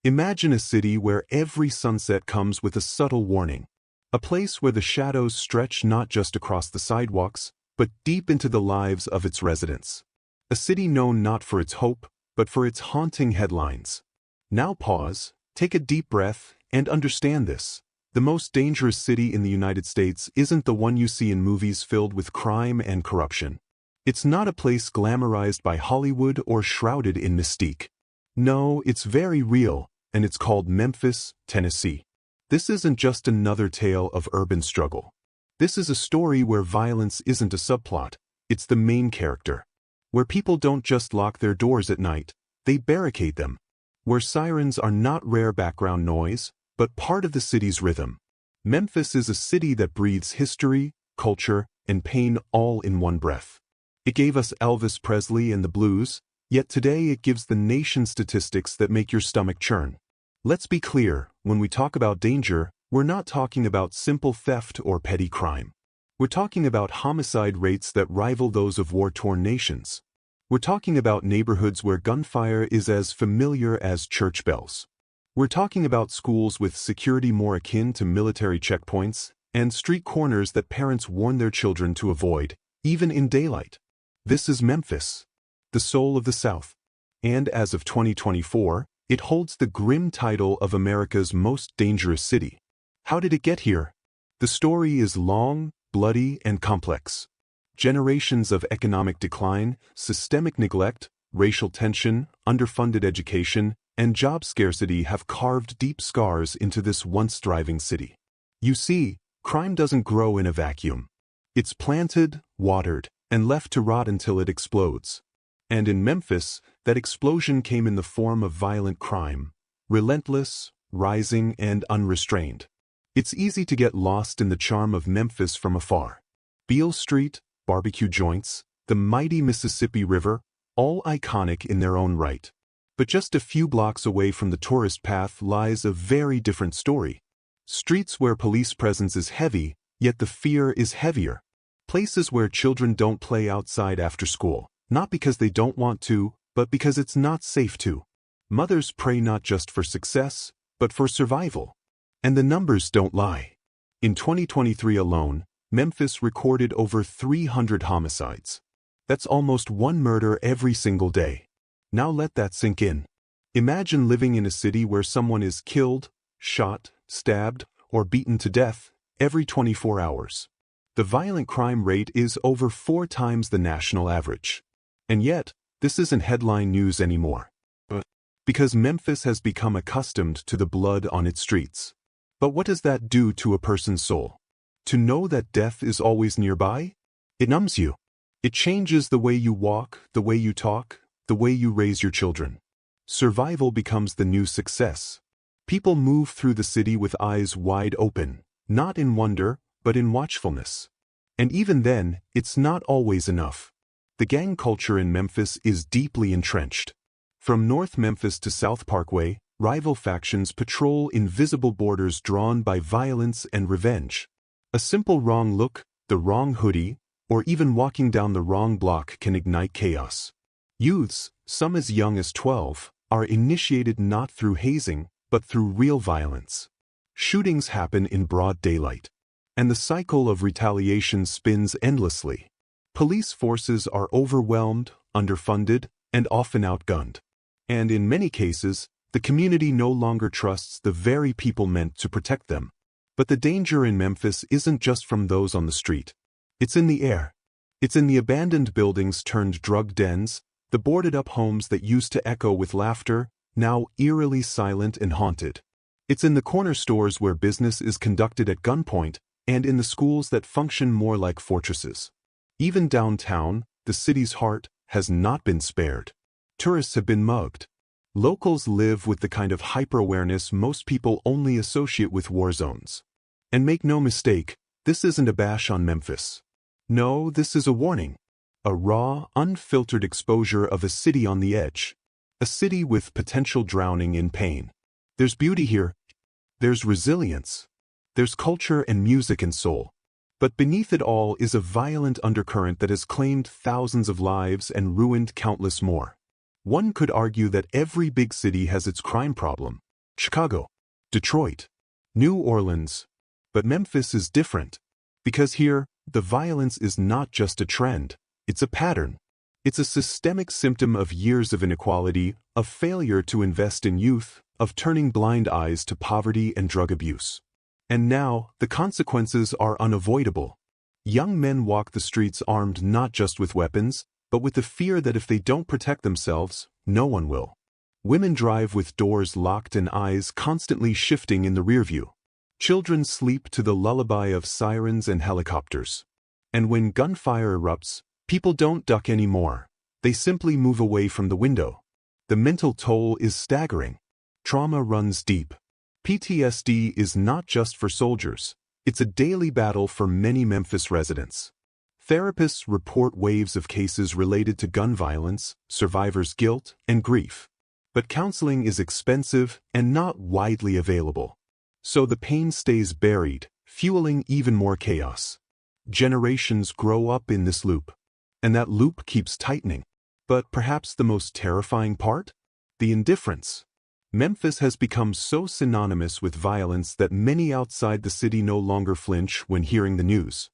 Imagine a city where every sunset comes with a subtle warning. A place where the shadows stretch not just across the sidewalks, but deep into the lives of its residents. A city known not for its hope, but for its haunting headlines. Now pause, take a deep breath, and understand this. The most dangerous city in the United States isn't the one you see in movies filled with crime and corruption. It's not a place glamorized by Hollywood or shrouded in mystique. No, it's very real, and it's called Memphis, Tennessee. This isn't just another tale of urban struggle. This is a story where violence isn't a subplot, it's the main character. Where people don't just lock their doors at night, they barricade them. Where sirens are not rare background noise, but part of the city's rhythm. Memphis is a city that breathes history, culture, and pain all in one breath. It gave us Elvis Presley and the blues, yet today it gives the nation statistics that make your stomach churn. Let's be clear, when we talk about danger, we're not talking about simple theft or petty crime. We're talking about homicide rates that rival those of war-torn nations. We're talking about neighborhoods where gunfire is as familiar as church bells. We're talking about schools with security more akin to military checkpoints, and street corners that parents warn their children to avoid, even in daylight. This is Memphis, the soul of the South. And as of 2024, it holds the grim title of America's most dangerous city. How did it get here? The story is long, bloody, and complex. Generations of economic decline, systemic neglect, racial tension, underfunded education, and job scarcity have carved deep scars into this once thriving city. You see, crime doesn't grow in a vacuum. It's planted, watered, and left to rot until it explodes. And in Memphis, that explosion came in the form of violent crime, relentless, rising, and unrestrained. It's easy to get lost in the charm of Memphis from afar. Beale Street, barbecue joints, the mighty Mississippi River, all iconic in their own right. But just a few blocks away from the tourist path lies a very different story. Streets where police presence is heavy, yet the fear is heavier. Places where children don't play outside after school, not because they don't want to, but because it's not safe to. Mothers pray not just for success, but for survival. And the numbers don't lie. In 2023 alone, Memphis recorded over 300 homicides. That's almost one murder every single day. Now let that sink in. Imagine living in a city where someone is killed, shot, stabbed, or beaten to death every 24 hours. The violent crime rate is over 4 times the national average. And yet, this isn't headline news anymore. Because Memphis has become accustomed to the blood on its streets. But what does that do to a person's soul? To know that death is always nearby? It numbs you. It changes the way you walk, the way you talk, the way you raise your children. Survival becomes the new success. People move through the city with eyes wide open, not in wonder, but in watchfulness. And even then, it's not always enough. The gang culture in Memphis is deeply entrenched. From North Memphis to South Parkway, rival factions patrol invisible borders drawn by violence and revenge. A simple wrong look, the wrong hoodie, or even walking down the wrong block can ignite chaos. Youths, some as young as 12, are initiated not through hazing, but through real violence. Shootings happen in broad daylight. And the cycle of retaliation spins endlessly. Police forces are overwhelmed, underfunded, and often outgunned. And in many cases, the community no longer trusts the very people meant to protect them. But the danger in Memphis isn't just from those on the street. It's in the air. It's in the abandoned buildings turned drug dens, the boarded-up homes that used to echo with laughter, now eerily silent and haunted. It's in the corner stores where business is conducted at gunpoint, and in the schools that function more like fortresses. Even downtown, the city's heart, has not been spared. Tourists have been mugged. Locals live with the kind of hyper-awareness most people only associate with war zones. And make no mistake, this isn't a bash on Memphis. No, this is a warning. A raw, unfiltered exposure of a city on the edge. A city with potential drowning in pain. There's beauty here. There's resilience. There's culture and music and soul. But beneath it all is a violent undercurrent that has claimed thousands of lives and ruined countless more. One could argue that every big city has its crime problem, Chicago, Detroit, New Orleans. But Memphis is different. Because here, the violence is not just a trend, it's a pattern. It's a systemic symptom of years of inequality, of failure to invest in youth, of turning blind eyes to poverty and drug abuse. And now, the consequences are unavoidable. Young men walk the streets armed not just with weapons, but with the fear that if they don't protect themselves, no one will. Women drive with doors locked and eyes constantly shifting in the rearview. Children sleep to the lullaby of sirens and helicopters. And when gunfire erupts, people don't duck anymore. They simply move away from the window. The mental toll is staggering. Trauma runs deep. PTSD is not just for soldiers. It's a daily battle for many Memphis residents. Therapists report waves of cases related to gun violence, survivors' guilt, and grief. But counseling is expensive and not widely available. So the pain stays buried, fueling even more chaos. Generations grow up in this loop. And that loop keeps tightening. But perhaps the most terrifying part? The indifference. Memphis has become so synonymous with violence that many outside the city no longer flinch when hearing the news.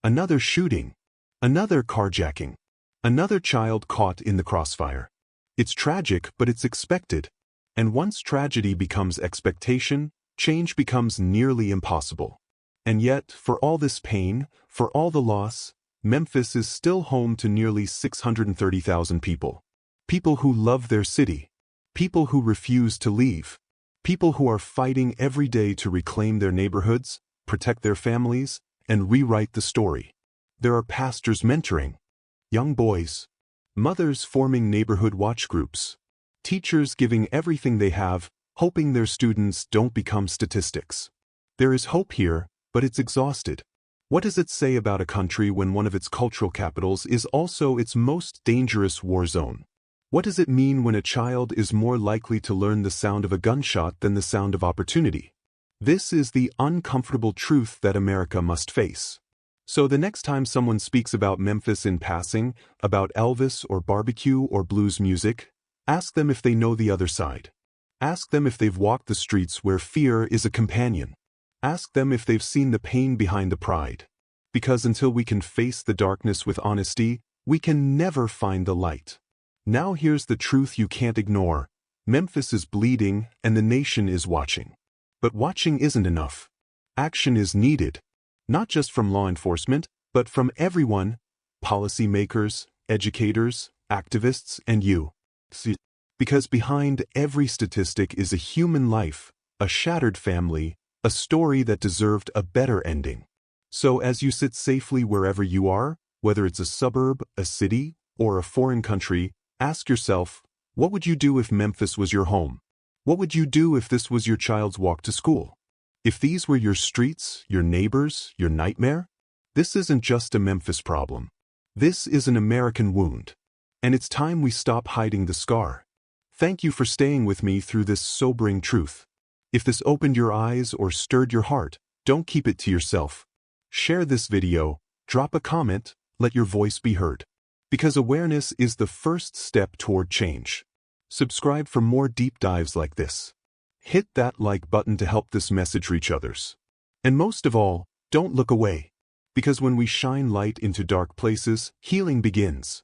Another shooting. Another carjacking. Another child caught in the crossfire. It's tragic, but it's expected. And once tragedy becomes expectation, change becomes nearly impossible. And yet, for all this pain, for all the loss, Memphis is still home to nearly 630,000 people. People who love their city. People who refuse to leave. People who are fighting every day to reclaim their neighborhoods, protect their families, and rewrite the story. There are pastors mentoring young boys, mothers forming neighborhood watch groups, teachers giving everything they have, hoping their students don't become statistics. There is hope here, but it's exhausted. What does it say about a country when one of its cultural capitals is also its most dangerous war zone? What does it mean when a child is more likely to learn the sound of a gunshot than the sound of opportunity? This is the uncomfortable truth that America must face. So the next time someone speaks about Memphis in passing, about Elvis or barbecue or blues music, ask them if they know the other side. Ask them if they've walked the streets where fear is a companion. Ask them if they've seen the pain behind the pride. Because until we can face the darkness with honesty, we can never find the light. Now here's the truth you can't ignore. Memphis is bleeding and the nation is watching. But watching isn't enough. Action is needed. Not just from law enforcement, but from everyone, policymakers, educators, activists, and you. Because behind every statistic is a human life, a shattered family, a story that deserved a better ending. So as you sit safely wherever you are, whether it's a suburb, a city, or a foreign country, ask yourself, what would you do if Memphis was your home? What would you do if this was your child's walk to school? If these were your streets, your neighbors, your nightmare? This isn't just a Memphis problem. This is an American wound. And it's time we stop hiding the scar. Thank you for staying with me through this sobering truth. If this opened your eyes or stirred your heart, don't keep it to yourself. Share this video, drop a comment, let your voice be heard. Because awareness is the first step toward change. Subscribe for more deep dives like this. Hit that like button to help this message reach others. And most of all, don't look away. Because when we shine light into dark places, healing begins.